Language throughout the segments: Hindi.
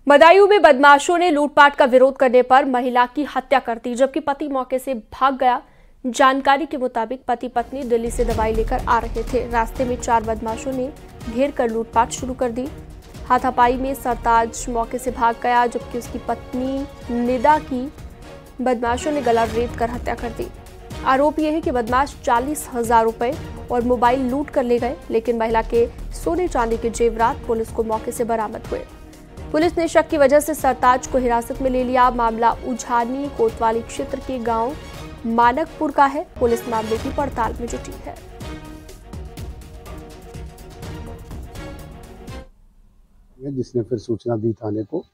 बदायूं में बदमाशों ने लूटपाट का विरोध करने पर महिला की हत्या कर दी, जबकि पति मौके से भाग गया। जानकारी के मुताबिक पति पत्नी दिल्ली से दवाई लेकर आ रहे थे। रास्ते में 4 बदमाशों ने घेर कर लूटपाट शुरू कर दी। हाथापाई में सरताज मौके से भाग गया, जबकि उसकी पत्नी निदा की बदमाशों ने गला रेत कर हत्या कर दी। आरोप यह है कि बदमाश 40,000 रुपए और मोबाइल लूट कर ले गए, लेकिन महिला के सोने चांदी के जेवरात पुलिस को मौके से बरामद हुए। पुलिस ने शक की वजह से सरताज को हिरासत में ले लिया। मामला उझानी कोतवाली क्षेत्र के गांव मानकपुर का है। पुलिस मामले की पड़ताल में जुटी है। जिसने फिर सूचना दी थाने को,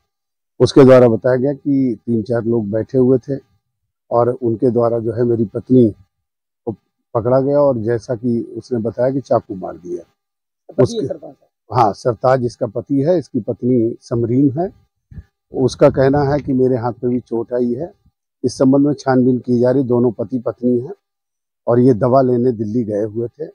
उसके द्वारा बताया गया कि 3-4 लोग बैठे हुए थे और उनके द्वारा जो है मेरी पत्नी को पकड़ा गया और जैसा कि उसने बताया कि चाकू मार दिया। उसके हाँ, सरताज जिसका पति है, इसकी पत्नी समरीन है। उसका कहना है कि मेरे हाथ में भी चोट आई है। इस संबंध में छानबीन की जा रही। दोनों पति पत्नी हैं और ये दवा लेने दिल्ली गए हुए थे।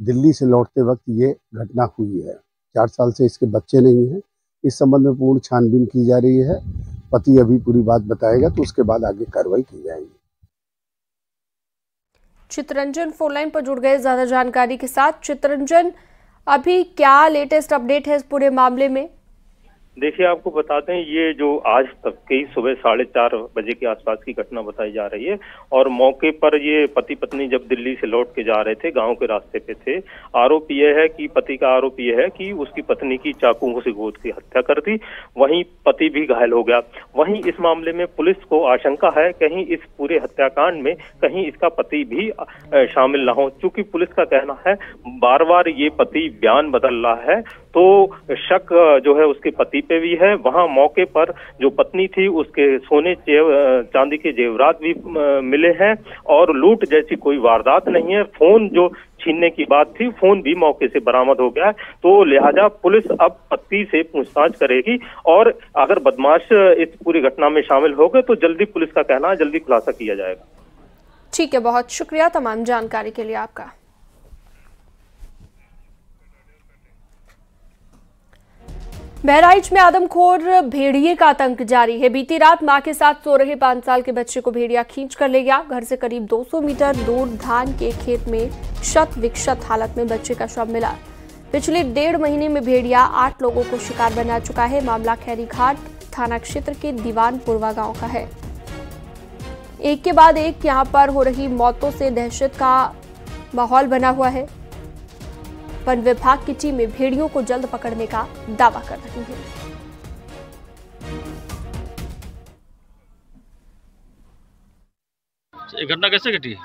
दिल्ली से लौटते वक्त ये घटना हुई है। 4 साल से इसके बच्चे नहीं हैं। इस संबंध में पूर्ण छानबीन की जा रही है। पति अभी पूरी बात बताएगा तो उसके बाद आगे कार्रवाई की जाएगी। चित्रंजन फोन लाइन पर जुड़ गए ज्यादा जानकारी के साथ। चित्रंजन, अभी क्या लेटेस्ट अपडेट है इस पूरे मामले में? देखिए, आपको बताते हैं ये जो आज तक की सुबह 4:30 बजे के आसपास की घटना बताई जा रही है और मौके पर ये पति पत्नी जब दिल्ली से लौट के जा रहे थे, गांव के रास्ते पे थे। आरोप यह है कि पति का आरोप यह है कि उसकी पत्नी की चाकू से गोद की हत्या कर दी। वहीं पति भी घायल हो गया। वहीं इस मामले में पुलिस को आशंका है कहीं इस पूरे हत्याकांड में कहीं इसका पति भी शामिल ना हो। चूंकि पुलिस का कहना है बार बार ये पति बयान बदल रहा है, तो शक जो है उसके पति पे भी है। वहां मौके पर जो पत्नी थी उसके सोने चांदी के जेवरात भी मिले हैं और लूट जैसी कोई वारदात नहीं है। फोन जो छीनने की बात थी, फोन भी मौके से बरामद हो गया है। तो लिहाजा पुलिस अब पति से पूछताछ करेगी और अगर बदमाश इस पूरी घटना में शामिल हो गए तो जल्दी, पुलिस का कहना है, जल्दी खुलासा किया जाएगा। ठीक है, बहुत शुक्रिया तमाम जानकारी के लिए आपका। बहराइच में आदमखोर भेड़िए का आतंक जारी है। बीती रात मां के साथ सो रहे 5 साल के बच्चे को भेड़िया खींच कर ले गया। घर से करीब 200 मीटर दूर धान के खेत में शत विक्षत हालत में बच्चे का शव मिला। पिछले 1.5 महीने में भेड़िया 8 लोगों को शिकार बना चुका है। मामला खैरीघाट थाना क्षेत्र के दीवानपुरवा गांव का है। एक के बाद एक यहां पर हो रही मौतों से दहशत का माहौल बना हुआ है। वन विभाग की टीमें भेड़ियों को जल्द पकड़ने का दावा कर रही है। ये घटना कैसे घटी?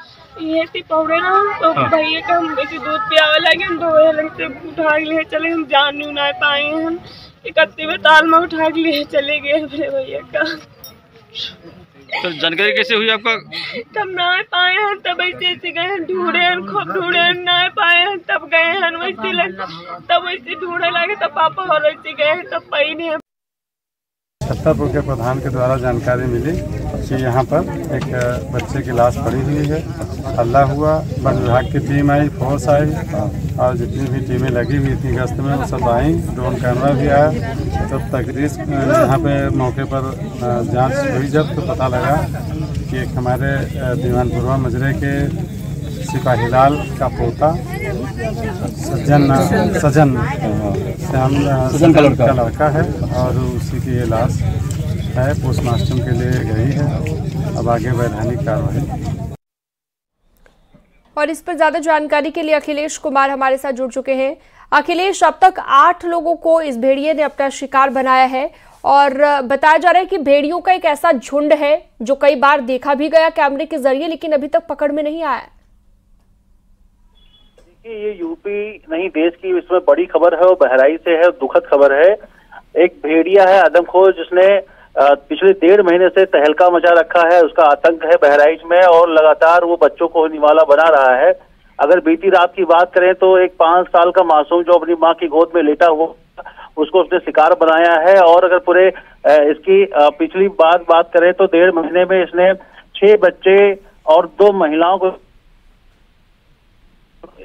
ये टिपौड़े ना तो भैया का हम बेसी दूध पियावे लगे, हम दो लंग से उठा के ले चले। हम जान नहीं ना पाए। हम 31वें ताल में उठा के ले चले गए अपने भैया का। तो जानकारी कैसे हुई आपका? तब ना पाए हैं, तब ऐसे गए हैं ढूंढे, खूब ढूंढे, ना पाए हैं, तब गए हैं तब वैसे ढूंढे लगे, तब पापा और वैसे गए हैं, तब पाई नहीं। छतरपुर के प्रधान के द्वारा जानकारी मिली कि यहाँ पर एक बच्चे की लाश पड़ी हुई है। हल्ला हुआ, वन विभाग की टीम आई, फोर्स आई और जितनी भी टीमें लगी हुई थी गश्त में वो सब आई। ड्रोन कैमरा भी आया। तब तकरीस यहाँ पे मौके पर जांच हुई जब तो पता लगा कि एक हमारे दीवानपुरवा मजरे के सिपाहीलाल का पोता सजन का लड़का है और उसी की ये लाश है। पोस्टमार्टम के लिए गई है। अब आगे वैधानिक कार्रवाई। और इस पर ज्यादा जानकारी के लिए अखिलेश कुमार हमारे साथ जुड़ चुके हैं। अखिलेश, अब तक 8 लोगों को इस भेड़िए ने अपना शिकार बनाया है और बताया जा रहा है कि भेड़ियों का एक ऐसा झुंड है जो कई बार देखा भी गया कैमरे के जरिए, लेकिन अभी तक पकड़ में नहीं आया। ये यूपी नहीं देश की इसमें बड़ी खबर है और बहराइच से है। दुखद खबर है। एक भेड़िया है आदमखोर जिसने पिछले 1.5 महीने से तहलका मचा रखा है। उसका आतंक है बहराइच में और लगातार वो बच्चों को निवाला बना रहा है। अगर बीती रात की बात करें तो एक 5 साल का मासूम जो अपनी मां की गोद में लेटा हुआ उसको उसने शिकार बनाया है। और अगर पूरे इसकी पिछली बात करें तो 1.5 महीने में इसने 6 बच्चे और 2 महिलाओं को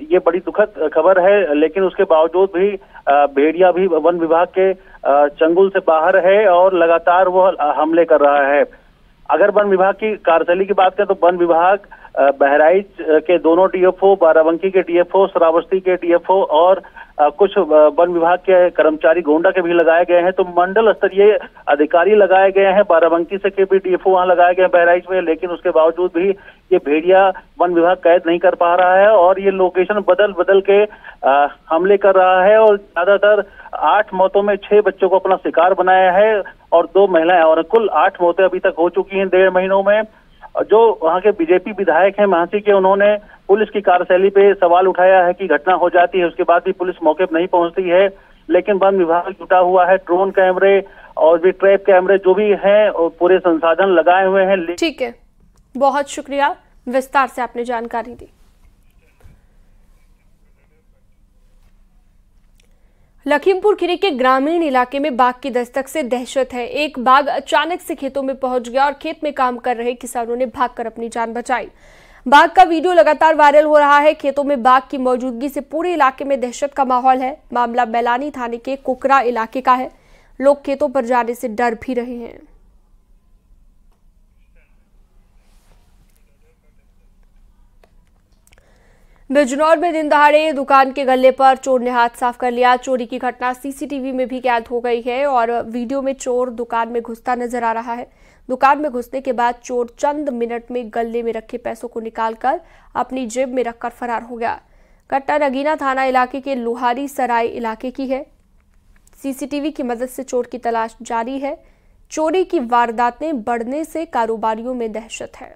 ये बड़ी दुखद खबर है, लेकिन उसके बावजूद भी भेड़िया भी वन विभाग के चंगुल से बाहर है और लगातार वो हमले कर रहा है। अगर वन विभाग की कार्यशैली की बात करें तो वन विभाग बहराइच के दोनों डीएफओ, बाराबंकी के डीएफओ, श्रावस्ती के डीएफओ और कुछ वन विभाग के कर्मचारी गोंडा के भी लगाए गए हैं। तो मंडल स्तरीय अधिकारी लगाए गए हैं। बाराबंकी से के भी डीएफओ वहां लगाए गए हैं बहराइच में, लेकिन उसके बावजूद भी ये भेड़िया वन विभाग कैद नहीं कर पा रहा है और ये लोकेशन बदल बदल के हमले कर रहा है और ज्यादातर 8 मौतों में 6 बच्चों को अपना शिकार बनाया है और 2 महिलाएं, और कुल 8 मौतें अभी तक हो चुकी हैं 1.5 महीनों में। जो वहां के बीजेपी विधायक हैं महासी के, उन्होंने पुलिस की कार्यशैली पे सवाल उठाया है कि घटना हो जाती है उसके बाद भी पुलिस मौके पर नहीं पहुंचती है, लेकिन वन विभाग जुटा हुआ है। ड्रोन कैमरे और भी ट्रैप कैमरे जो भी हैं पूरे संसाधन लगाए हुए हैं। ठीक है, बहुत शुक्रिया, विस्तार से आपने जानकारी दी। लखीमपुर खीरी के ग्रामीण इलाके में बाघ की दस्तक से दहशत है। एक बाघ अचानक से खेतों में पहुंच गया और खेत में काम कर रहे किसानों ने भागकर अपनी जान बचाई। बाघ का वीडियो लगातार वायरल हो रहा है। खेतों में बाघ की मौजूदगी से पूरे इलाके में दहशत का माहौल है। मामला मैलानी थाने के कुकरा इलाके का है। लोग खेतों पर जाने से डर भी रहे हैं। बिजनौर में दिन दहाड़े दुकान के गल्ले पर चोर ने हाथ साफ कर लिया। चोरी की घटना सीसीटीवी में भी कैद हो गई है और वीडियो में चोर दुकान में घुसता नजर आ रहा है। दुकान में घुसने के बाद चोर चंद मिनट में गले में रखे पैसों को निकालकर अपनी जेब में रखकर फरार हो गया। घटना नगीना थाना इलाके के लोहारी सराय इलाके की है। सीसीटीवी की मदद से चोर की तलाश जारी है। चोरी की वारदातें बढ़ने से कारोबारियों में दहशत है।